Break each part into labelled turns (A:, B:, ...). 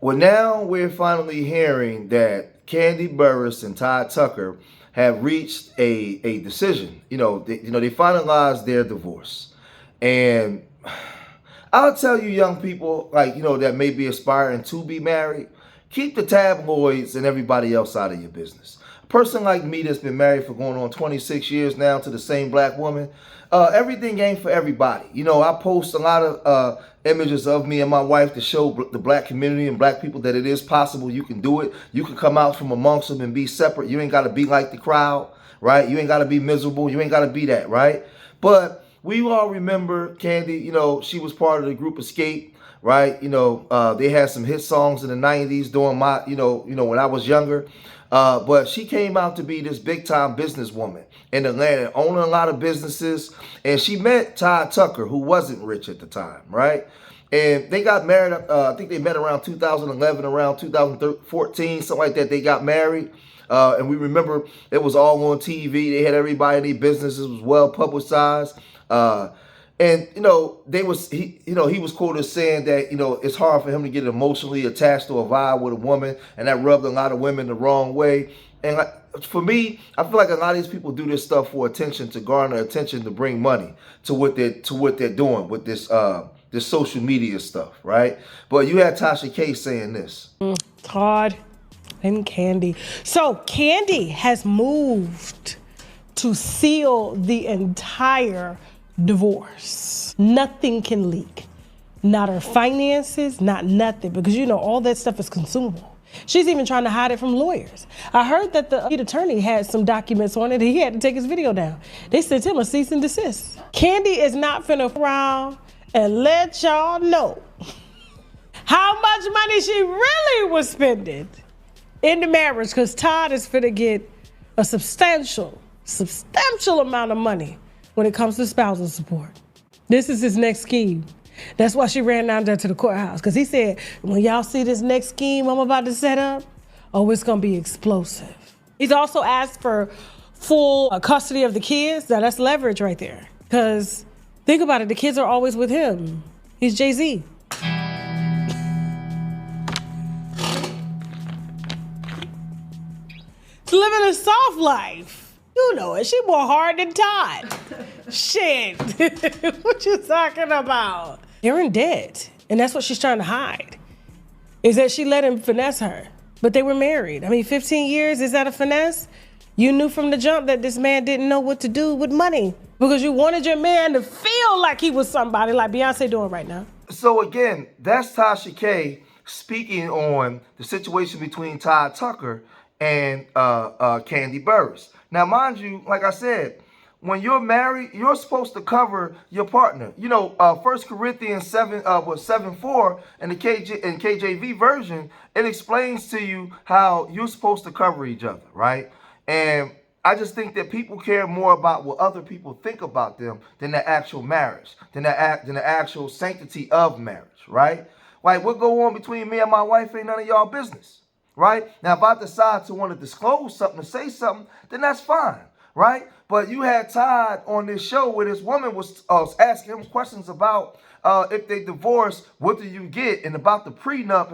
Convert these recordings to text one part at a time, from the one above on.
A: Well, now we're finally hearing that Kandi Burruss and Todd Tucker have reached a decision. They finalized their divorce, and I'll tell you, young people, that may be aspiring to be married, keep the tabloids and everybody else out of your business. A person like me that's been married for going on 26 years now to the same black woman, everything ain't for everybody. I post a lot of images of me and my wife to show the black community and black people that it is possible. You can do it. You can come out from amongst them and be separate. You ain't got to be like the crowd, right? You ain't got to be miserable. You ain't got to be that, right? But we all remember Kandi. She was part of the group Escape, right? They had some hit songs in the 90s during my, when I was younger. But she came out to be this big time businesswoman in Atlanta, owning a lot of businesses. And she met Todd Tucker, who wasn't rich at the time, right? And they got married. I think they met around 2011, around 2014, something like that. They got married. And we remember it was all on TV. They had everybody in their businesses. It was well publicized. And he was quoted as saying that it's hard for him to get emotionally attached to a vibe with a woman, and that rubbed a lot of women the wrong way. And for me, I feel like a lot of these people do this stuff for attention, to garner attention, to bring money to what they're doing with this social media stuff, right? But you had Tasha K saying this.
B: Todd and Kandi. So Kandi has moved to seal the entire divorce. Nothing can leak. Not her finances, not nothing, because all that stuff is consumable. She's even trying to hide it from lawyers. I heard that the lead attorney had some documents on it. He had to take his video down. They sent him a cease and desist. Kandi is not finna around and let y'all know how much money she really was spending in the marriage, because Todd is finna get a substantial amount of money when it comes to spousal support. This is his next scheme. That's why she ran down there to the courthouse, because he said, when y'all see this next scheme I'm about to set up, it's gonna be explosive. He's also asked for full custody of the kids. Now that's leverage right there, because think about it, the kids are always with him. He's Jay-Z. He's living a soft life. You know it. She more hard than Todd. Shit. What you talking about? They're in debt. And that's what she's trying to hide. Is that she let him finesse her. But they were married. 15 years, is that a finesse? You knew from the jump that this man didn't know what to do with money, because you wanted your man to feel like he was somebody, like Beyonce doing right now.
A: So again, that's Tasha K speaking on the situation between Todd Tucker and Kandi Burruss. Now, mind you, like I said, when you're married, you're supposed to cover your partner. 1 Corinthians 7:4 in the KJV version, it explains to you how you're supposed to cover each other, right? And I just think that people care more about what other people think about them than the actual marriage, than the actual sanctity of marriage, right? Like, what go on between me and my wife ain't none of y'all business, right? Now, if I decide to want to disclose something, to say something, then that's fine, right? But you had Todd on this show where this woman was asking him questions about if they divorce, what do you get, and about the prenup,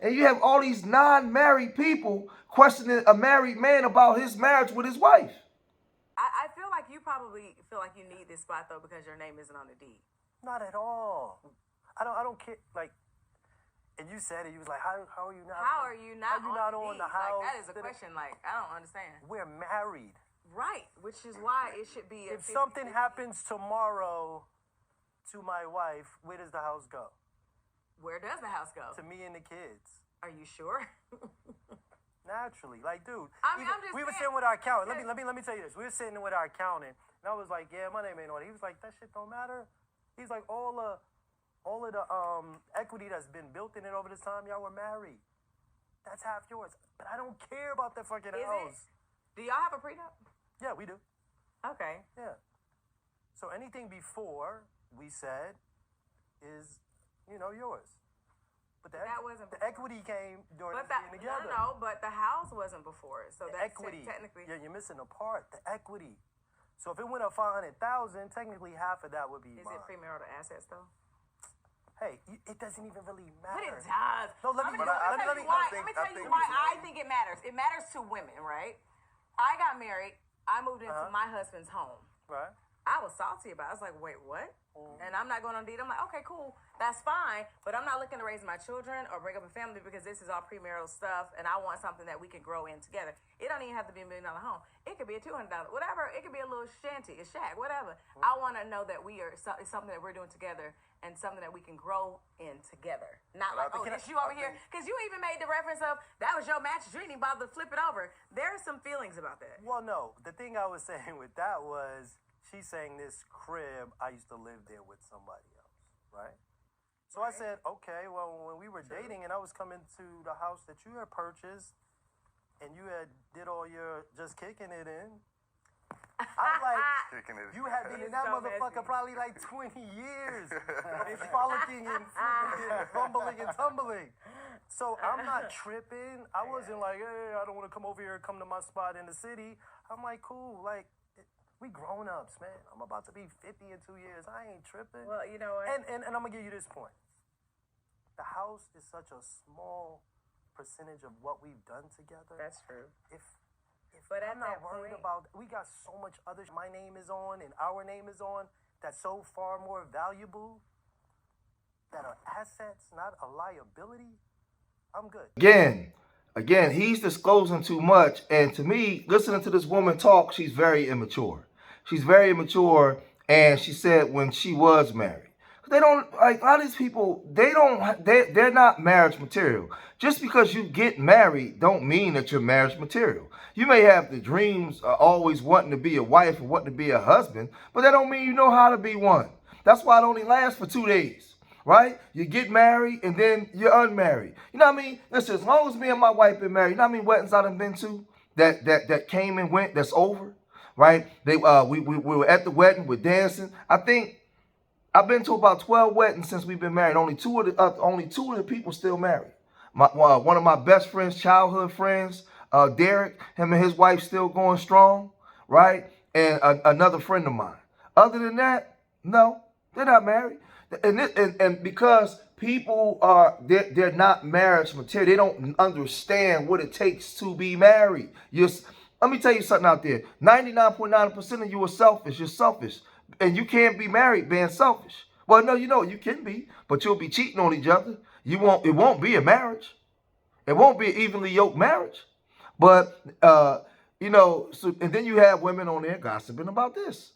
A: and you have all these non-married people questioning a married man about his marriage with his wife.
C: I feel like you probably feel like you need this spot though because your name isn't on the deed.
D: Not at all. I don't care. Like, and you said it. You was like, how are you not?
C: How are you not
D: on the house?
C: Like, that is a question. Like, I don't understand.
D: We're married.
C: Right, which is why it should be.
D: If something happens tomorrow to my wife, where does the house go?
C: Where does the house go?
D: To me and the kids.
C: Are you sure?
D: Naturally, like, dude.
C: We
D: were sitting with our accountant. Let me tell you this. We were sitting with our accountant, and I was like, yeah, my name ain't on it. He was like, that shit don't matter. He's like, all of the equity that's been built in it over this time, y'all were married. That's half yours. But I don't care about that fucking house.
C: Do y'all have a prenup?
D: Yeah, we do.
C: Okay.
D: Yeah. So anything before we said is, yours. But
C: that wasn't
D: the
C: before.
D: equity came during us being together.
C: No, but the house wasn't before it. So that's
D: equity.
C: Technically.
D: Yeah, you're missing a part. The equity. So if it went up 500,000, technically half of that would be mine.
C: Is it premarital assets though?
D: Hey, it doesn't even really matter.
C: But it does.
D: No, let
C: why I think it matters. It matters to women, right? I got married. I moved into my husband's home.
D: Right.
C: I was salty about it. I was like, wait, what? And I'm not going on deed. I'm like, okay, cool. That's fine. But I'm not looking to raise my children or bring up a family because this is all premarital stuff. And I want something that we can grow in together. It don't even have to be $1 million home. It could be a $200, whatever. It could be a little shanty, a shack, whatever. I want to know that it's something that we're doing together and something that we can grow in together. Not like, oh, it's you over here. Because you even made the reference of, that was your mattress. You didn't even bother to flip it over. There are some feelings about that.
D: Well, no. The thing I was saying with that was, she's saying this crib, I used to live there with somebody else, right? So I said, okay, well, when we were dating and I was coming to the house that you had purchased and you had did all your just kicking it in, I'm like, you had been in that motherfucker probably like 20 years. Frolicking and fumbling and tumbling. So I'm not tripping. I wasn't like, hey, I don't want to come over here and come to my spot in the city. I'm like, cool, like, we grown-ups, man. I'm about to be 50 in 2 years. I ain't tripping.
C: Well, you know what?
D: And I'm going to give you this point. The house is such a small percentage of what we've done together.
C: That's true.
D: If
C: But
D: I'm not worried about, we got so much other, my name is on and our name is on, that's so far more valuable, that are assets, not a liability, I'm good.
A: Again, he's disclosing too much. And to me, listening to this woman talk, she's very immature. She's very immature. And she said when she was married. They don't, like, a lot of these people, they're not marriage material. Just because you get married don't mean that you're marriage material. You may have the dreams of always wanting to be a wife or wanting to be a husband, but that don't mean you know how to be one. That's why it only lasts for 2 days. Right? You get married and then you're unmarried. You know what I mean? Listen, as long as me and my wife been married, you know what I mean? Weddings I done been to that came and went, that's over. Right? We were at the wedding, we're dancing. I think I've been to about 12 weddings since we've been married. Only two of the people still married. One of my best friends, childhood friends, Derek, him and his wife still going strong, right? And another friend of mine. Other than that, no, they're not married. And because people they're not marriage material, they don't understand what it takes to be married. Let me tell you something out there. 99.9% of you are selfish. You're selfish. And you can't be married being selfish. Well, no, you can be, but you'll be cheating on each other. It won't be a marriage. It won't be an evenly yoked marriage. But and then you have women on there gossiping about this.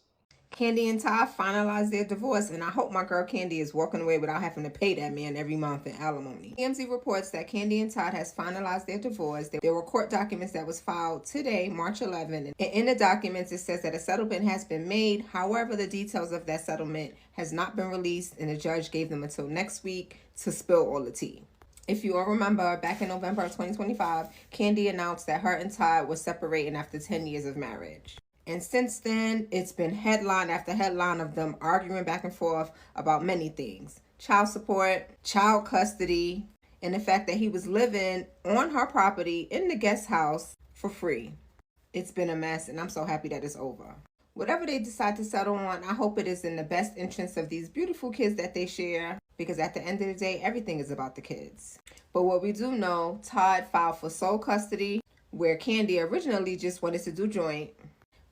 E: Kandi and Todd finalized their divorce, and I hope my girl Kandi is walking away without having to pay that man every month in alimony. TMZ reports that Kandi and Todd has finalized their divorce. There were court documents that was filed today, March 11, and in the documents it says that a settlement has been made. However, the details of that settlement has not been released, and the judge gave them until next week to spill all the tea. If you all remember, back in November of 2025, Kandi announced that her and Todd were separating after 10 years of marriage. And since then, it's been headline after headline of them arguing back and forth about many things. Child support, child custody, and the fact that he was living on her property in the guest house for free. It's been a mess, and I'm so happy that it's over. Whatever they decide to settle on, I hope it is in the best interest of these beautiful kids that they share, because at the end of the day, everything is about the kids. But what we do know, Todd filed for sole custody, where Kandi originally just wanted to do joint.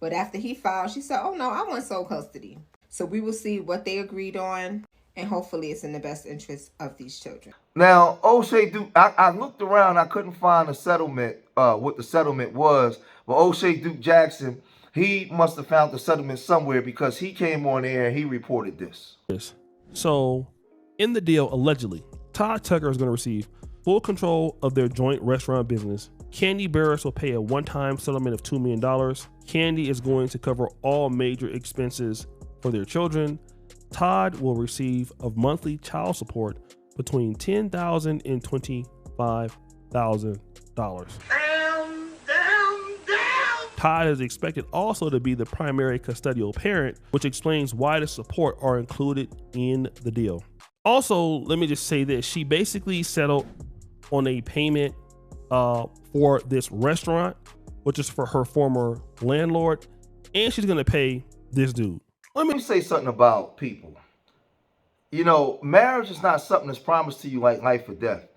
E: But after he filed, she said, oh no, I want sole custody. So we will see what they agreed on, and hopefully it's in the best interest of these children.
A: Now, O'Shea Duke, I looked around, I couldn't find a settlement, what the settlement was. But O'Shea Duke Jackson, he must have found the settlement somewhere because he came on air and he reported this.
F: So, in the deal, allegedly, Todd Tucker is going to receive full control of their joint restaurant business. Kandi Burruss will pay a one-time settlement of $2 million. Kandi is going to cover all major expenses for their children. Todd will receive a monthly child support between $10,000 and $25,000. Todd is expected also to be the primary custodial parent, which explains why the support are included in the deal. Also, let me just say this. She basically settled on a payment for this restaurant, which is for her former landlord, and she's going to pay this dude.
A: Let me say something about people. Marriage is not something that's promised to you like life or death.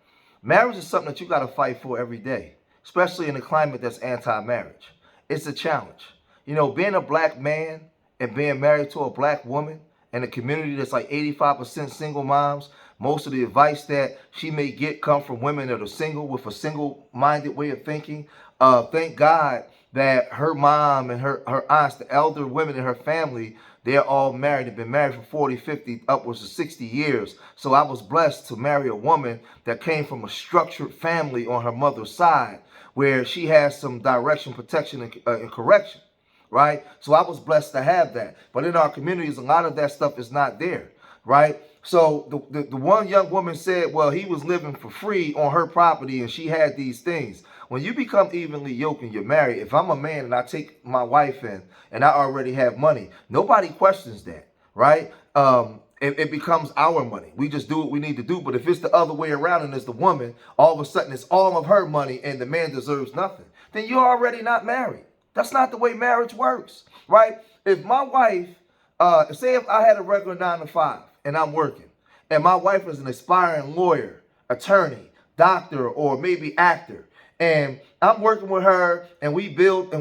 A: Marriage is something that you got to fight for every day, especially in a climate that's anti-marriage. It's a challenge. You know, being a black man and being married to a black woman in a community that's like 85% single moms, most of the advice that she may get come from women that are single with a single-minded way of thinking. Thank God that her mom and her aunts, the elder women in her family, they're all married. They've been married for 40, 50, upwards of 60 years. So I was blessed to marry a woman that came from a structured family on her mother's side, where she has some direction, protection, and correction, right? So I was blessed to have that. But in our communities, a lot of that stuff is not there, right? So the one young woman said, well, he was living for free on her property and she had these things. When you become evenly yoked and you're married, if I'm a man and I take my wife in and I already have money, nobody questions that, right? It becomes our money. We just do what we need to do. But if it's the other way around and it's the woman, all of a sudden it's all of her money and the man deserves nothing, then you're already not married. That's not the way marriage works, right? If my wife, say if I had a regular 9 to 5 and I'm working, and my wife is an aspiring lawyer, attorney, doctor, or maybe actor, and I'm working with her and we build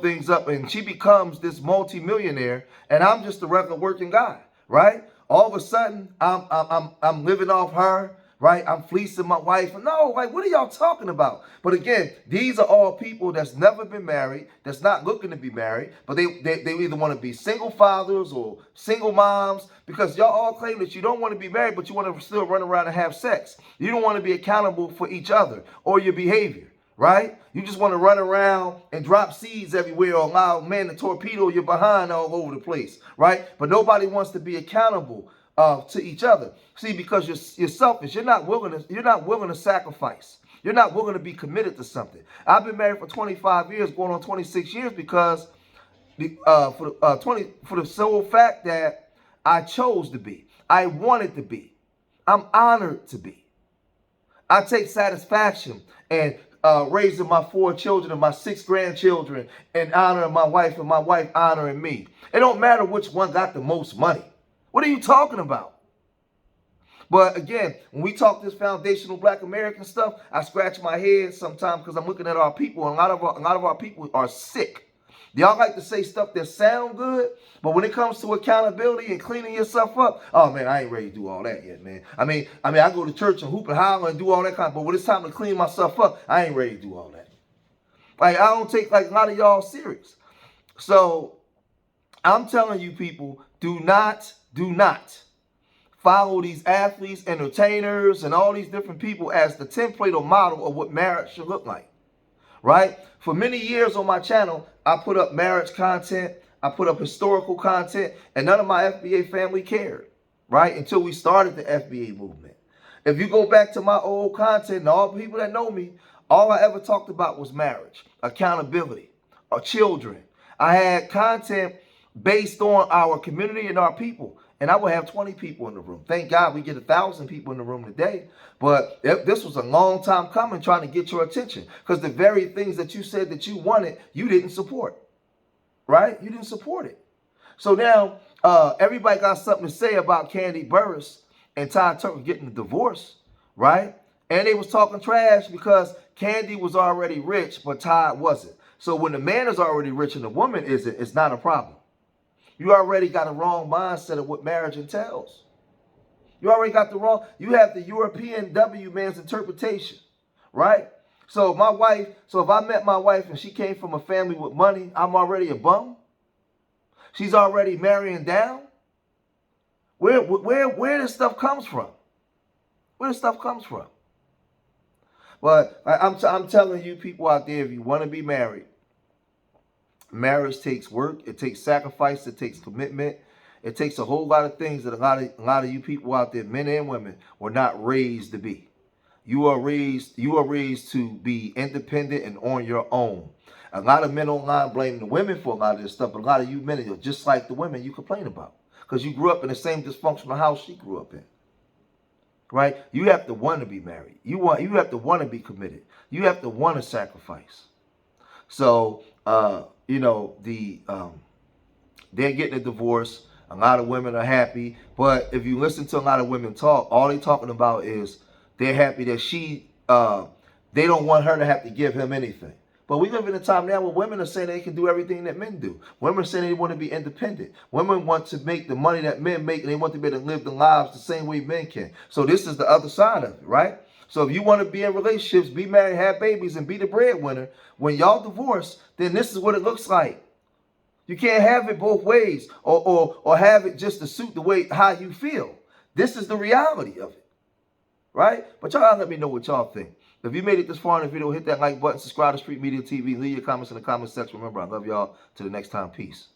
A: things up and she becomes this multimillionaire and I'm just a regular working guy, right? All of a sudden I'm living off her, right? I'm fleecing my wife. No, like, what are y'all talking about? But again, these are all people that's never been married, that's not looking to be married, but they either want to be single fathers or single moms, because y'all all claim that you don't want to be married, but you want to still run around and have sex. You don't want to be accountable for each other or your behavior, right? You just want to run around and drop seeds everywhere or allow men to torpedo your behind all over the place, right? But nobody wants to be accountable to each other. See, because you're selfish. You're not willing to sacrifice. You're not willing to be committed to something. I've been married for 25 years, going on 26 years, because for the sole fact that I chose to be. I wanted to be. I'm honored to be. I take satisfaction in raising my 4 children and my 6 grandchildren and honoring my wife and my wife honoring me. It don't matter which one got the most money. What are you talking about? But again, when we talk this foundational Black American stuff, I scratch my head sometimes because I'm looking at our people, and a lot of our people are sick. Y'all like to say stuff that sound good, but when it comes to accountability and cleaning yourself up, oh man, I ain't ready to do all that yet, man. I mean, I go to church and hoop and holler and do all that kind of, but when it's time to clean myself up, I ain't ready to do all that. Like, I don't take like a lot of y'all serious. So I'm telling you people, do not follow these athletes, entertainers, and all these different people as the template or model of what marriage should look like, right? For many years on my channel, I put up marriage content, I put up historical content, and none of my FBA family cared, right? Until we started the FBA movement. If you go back to my old content and all the people that know me, all I ever talked about was marriage, accountability, our children. I had content based on our community and our people. And I would have 20 people in the room. Thank God we get 1,000 people in the room today. But this was a long time coming, trying to get your attention. Because the very things that you said that you wanted, you didn't support. Right? You didn't support it. So now everybody got something to say about Kandi Burruss and Todd Tucker getting a divorce. Right? And they was talking trash because Kandi was already rich, but Todd wasn't. So when the man is already rich and the woman isn't, it's not a problem. You already got a wrong mindset of what marriage entails. You already got you have the European W man's interpretation, right? So if I met my wife and she came from a family with money, I'm already a bum. She's already marrying down. Where this stuff comes from? Where this stuff comes from? But I'm telling you people out there, if you want to be married, marriage takes work, it takes sacrifice, it takes commitment, it takes a whole lot of things that a lot of you people out there, men and women, were not raised to be. You are raised to be independent and on your own. A lot of men online blaming the women for a lot of this stuff, but a lot of you men are just like the women you complain about. Because you grew up in the same dysfunctional house she grew up in. Right? You have to want to be married. You have to want to be committed. You have to want to sacrifice. So they're getting a divorce. A lot of women are happy. But if you listen to a lot of women talk, all they're talking about is They're happy that they don't want her to have to give him anything. But we live in a time now where women are saying they can do everything that men do. Women are saying they want to be independent. Women want to make the money that men make, and they want to be able to live their lives the same way men can. So this is the other side of it, right? So if you want to be in relationships, be married, have babies, and be the breadwinner, when y'all divorce, then this is what it looks like. You can't have it both ways, or have it just to suit the way how you feel. This is the reality of it, right? But y'all let me know what y'all think. If you made it this far in the video, hit that like button, subscribe to Street Media TV, leave your comments in the comment section. Remember, I love y'all. Till the next time, peace.